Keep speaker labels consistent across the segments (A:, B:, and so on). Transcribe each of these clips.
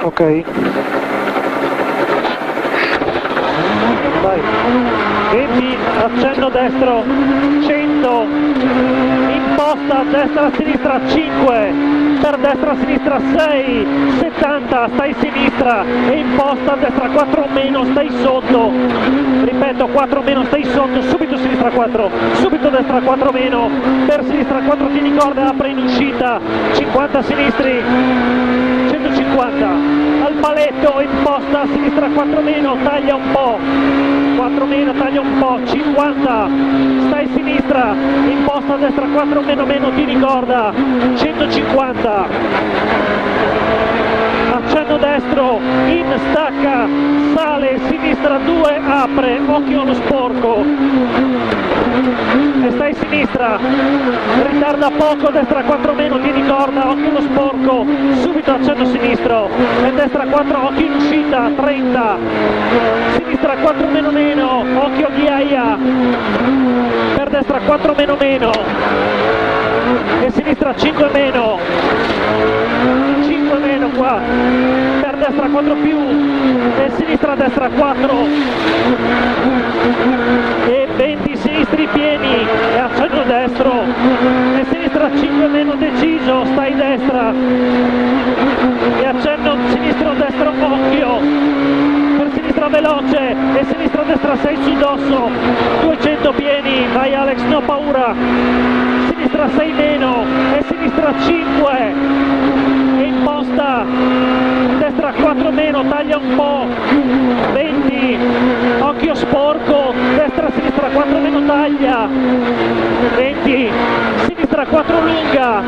A: Ok. Vai.
B: 20, accenno destro, 100, imposta destra sinistra 5, per destra sinistra 6, 70, stai sinistra e imposta destra 4 meno, stai sotto, ripeto 4 meno, stai sotto, subito sinistra 4, subito destra 4 meno, per sinistra 4 tieni corda, apre in uscita, 50 sinistri, 150, al paletto, imposta sinistra 4 meno, taglia un po', 4 meno, taglia un po', 50, stai sinistra, imposta destra 4 meno meno, tieni corda, 150, accenno destro, in, stacca, sale, sinistra 2, apre, occhio allo sporco, e stai sinistra, ritarda poco, destra 4 meno, tieni corda, occhio allo sporco, subito accenno sinistro, e destra 4, occhio in uscita, 30, sinistra 4 meno meno, occhio ghiaia, per destra 4 meno meno, e sinistra 5 meno, 5 meno qua, per destra 4 più, e sinistra destra 4, e 20 sinistri pieni, e accenno destro, e sinistra 5 meno deciso, stai destra, e accenno sinistro destro, occhio, per sinistra veloce, e sinistra destra 6 su dosso, 200 pieni, vai Alex, no paura, sinistra 6 meno, e sinistra 5, e imposta, destra 4 meno, taglia un po', 20, occhio sporco, destra sinistra 4 meno, taglia, 20, sinistra 4 lunga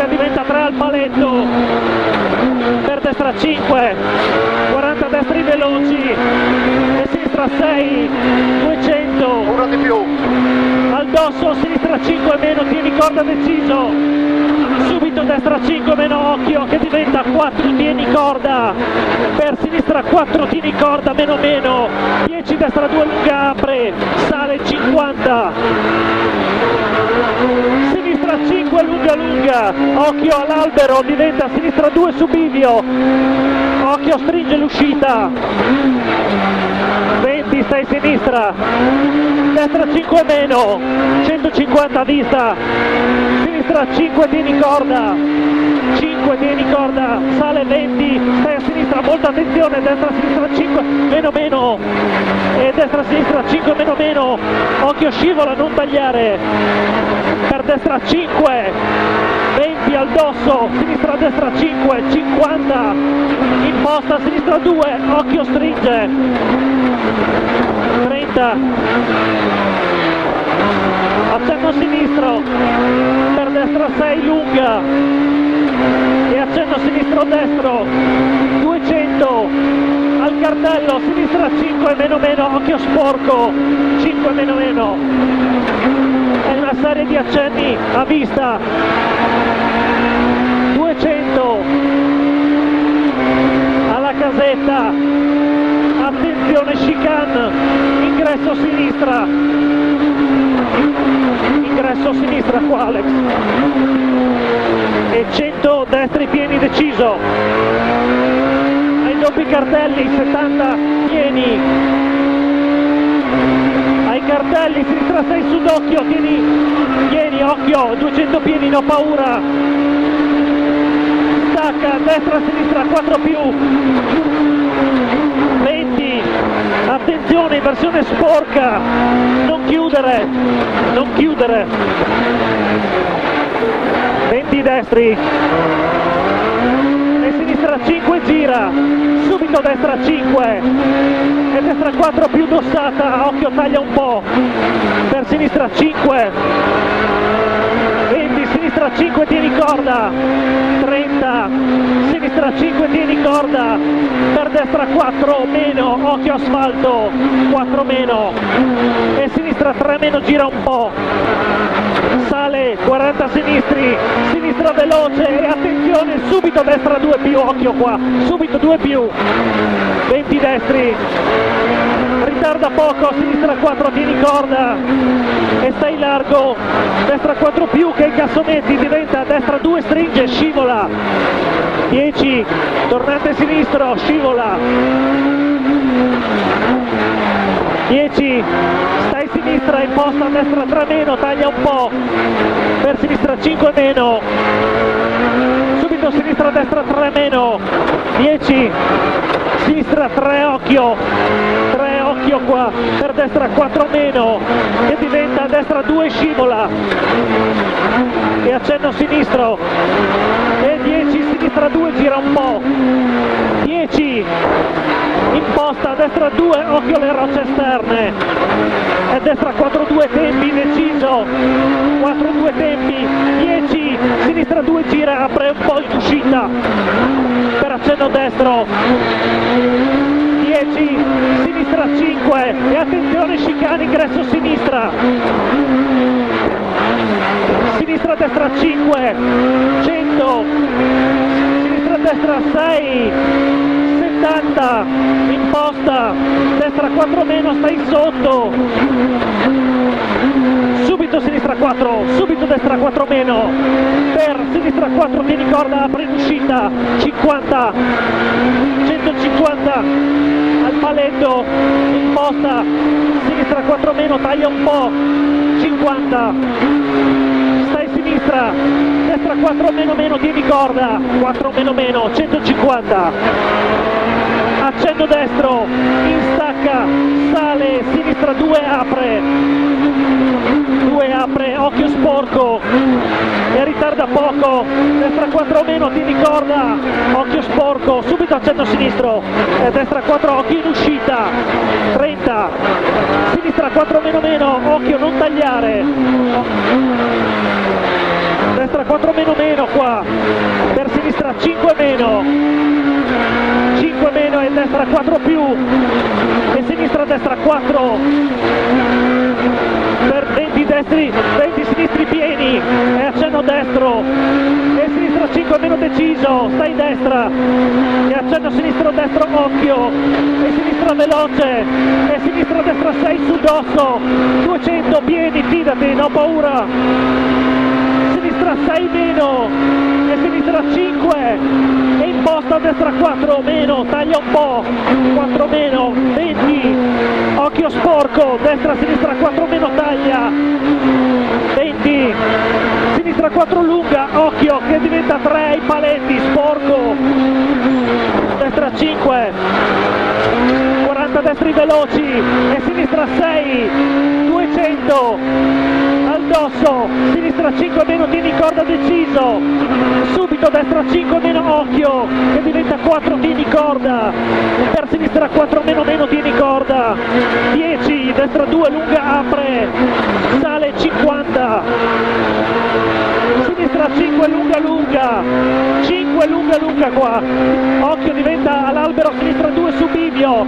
B: diventa 3 al paletto, per destra 5, 40 destri veloci, e sinistra 6, 200,
C: uno di più,
B: al dosso, sinistra 5 meno, tieni corda deciso, subito destra 5 meno, occhio che diventa 4, tieni corda, per sinistra 4 tieni corda, meno meno, 10 destra 2 lunga, apre, sale 50, sinistra 5 lunga, occhio all'albero, diventa sinistra 2 su bivio, occhio stringe l'uscita, 20 stai sinistra, destra 5 meno, 150 a vista, sinistra 5 tieni corda, 5 tieni corda, sale 20, stai a sinistra, molta attenzione, destra sinistra 5 meno meno, e destra sinistra 5 meno meno, occhio scivola, non tagliare, per destra 5, 20 al dosso, sinistra destra 5, 50, imposta sinistra 2, occhio stringe, 30, accenno sinistro, per destra 6 lunga, e accenno sinistro destro, 200, al cartello, sinistra 5 meno meno, occhio sporco, 5 meno meno, è una serie di accenni a vista, 200, alla casetta, attenzione chicane, ingresso sinistra qua Alex, e 100 destri pieni deciso, ai doppi cartelli, 70 pieni, ai cartelli, sinistra 6 su d'occhio, tieni, occhio, 200 pieni, no paura, stacca, destra, sinistra, 4 più, 20, attenzione, versione sporca, non chiudere, 20 destri, e sinistra 5 gira, subito destra 5, e destra 4 più dossata, occhio taglia un po', per sinistra 5, 20, sinistra 5 tieni corda, 30, sinistra 5 tieni corda, per destra 4 meno, occhio asfalto, 4 meno, e sinistra 3 meno, gira un po', sale 40 sinistri, sinistra veloce, e attenzione, subito destra 2 più, occhio qua, subito 2 più, 20 destri, ritarda poco, sinistra 4 tieni corda, e stai largo, destra 4 più che i cassonetti, diventa destra 2 stringe, scivola, 10, tornante sinistro, scivola, 10, stai sinistra, imposta a destra 3 meno, taglia un po', per sinistra 5 meno, subito sinistra destra 3 meno, 10, sinistra 3 occhio qua, per destra 4 meno, che diventa a destra 2 scivola, e accenno sinistro, e 10, sinistra 2 gira un po', 10, imposta a destra 2, occhio alle rocce esterne, e destra 4-2 tempi, deciso, 4-2 tempi, 10, sinistra 2 gira, apre un po' in uscita, per accenno destro, 10, sinistra 5, e attenzione chicane, ingresso sinistra, sinistra destra 5, 100, sinistra destra 6, 70, imposta, destra 4 meno, stai sotto, subito sinistra 4, subito destra 4 meno, per sinistra 4 tieni corda, apri in uscita, 50, 150, al paletto, imposta, sinistra 4 meno, taglia un po', 50, stai sinistra, destra 4 meno, tieni corda, 4 meno, 150, accenno destro, in stacca, sale, sinistra 2 apre, occhio sporco, e ritarda poco, destra 4 meno, tieni corda, occhio sporco, subito accenno sinistro, destra 4 occhio in uscita, 30, sinistra 4 meno, occhio non tagliare, destra 4 meno qua, per sinistra 5 meno, 5 meno e destra 4 più, e sinistra destra 4, per 20 destri, 20 sinistri pieni, e accenno destro, e sinistra 5 meno deciso, stai destra, e accenno sinistro destro occhio, e sinistra veloce, e sinistra destra 6 sul dosso, 200 pieni, fidati, non ho paura, sinistra 6 meno, e sinistra 5, e imposta a destra 4 meno, taglia un po', 4 meno, 20, occhio sporco, destra sinistra 4 meno, taglia, 20, sinistra 4 lunga, occhio che diventa 3 ai paletti, sporco, destra 5, 40 destri veloci, e sinistra 6, 200, al dosso, sinistra 5 meno, tieni corda deciso, subito destra 5 meno, occhio che diventa 4, tieni corda, per sinistra 4 meno, tieni corda, 10, destra 2 lunga apre, sale 50, sinistra 5 lunga, 5 lunga qua, occhio diventa all'albero, sinistra 2 su bivio,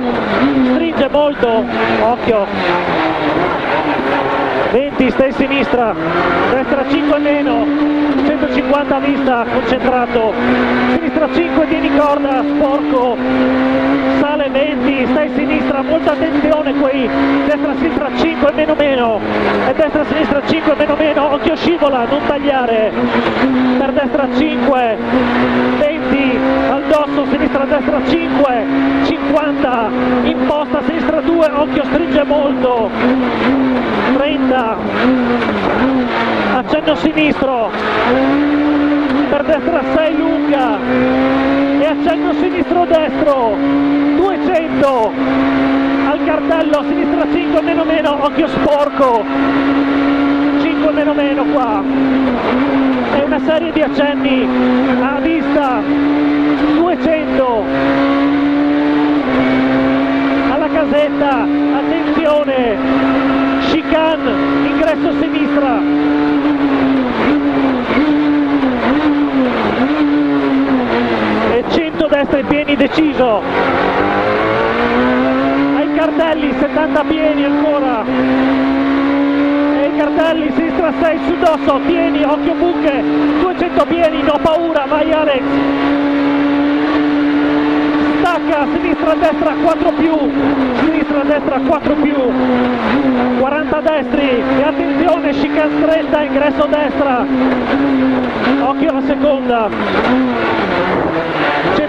B: stringe molto, occhio, 20, stai sinistra, destra 5 meno, 150 a vista, concentrato, sinistra 5, tieni corda, sporco, sale 20, stai sinistra, molta attenzione qui, destra sinistra 5 meno, e destra sinistra 5 meno, occhio scivola, non tagliare, per destra 5, 20, al dosso, sinistra destra 5, 50, imposta sinistra 2, occhio stringe molto, 30, accenno sinistro, per destra 6 lunga, e accenno sinistro destro, 200, al cartello, sinistra 5 meno, occhio sporco, 5 meno qua, e una serie di accenni a vista, 200, alla casetta, attenzione, chicane, ingresso sinistra, e 100 destra e pieni deciso, ai cartelli 70 pieni ancora, e i cartelli sinistra 6 su dosso, pieni, occhio buche, 200 pieni, no paura, vai Alex, stacca, sinistra destra 4 più, sinistra destra 4 più, 40 destri, e attenzione, chicane stretta, ingresso destra, occhio alla seconda,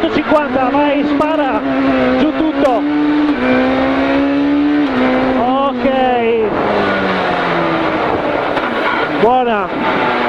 B: 150, vai, spara.
A: Giù tutto.
B: Ok. Buona.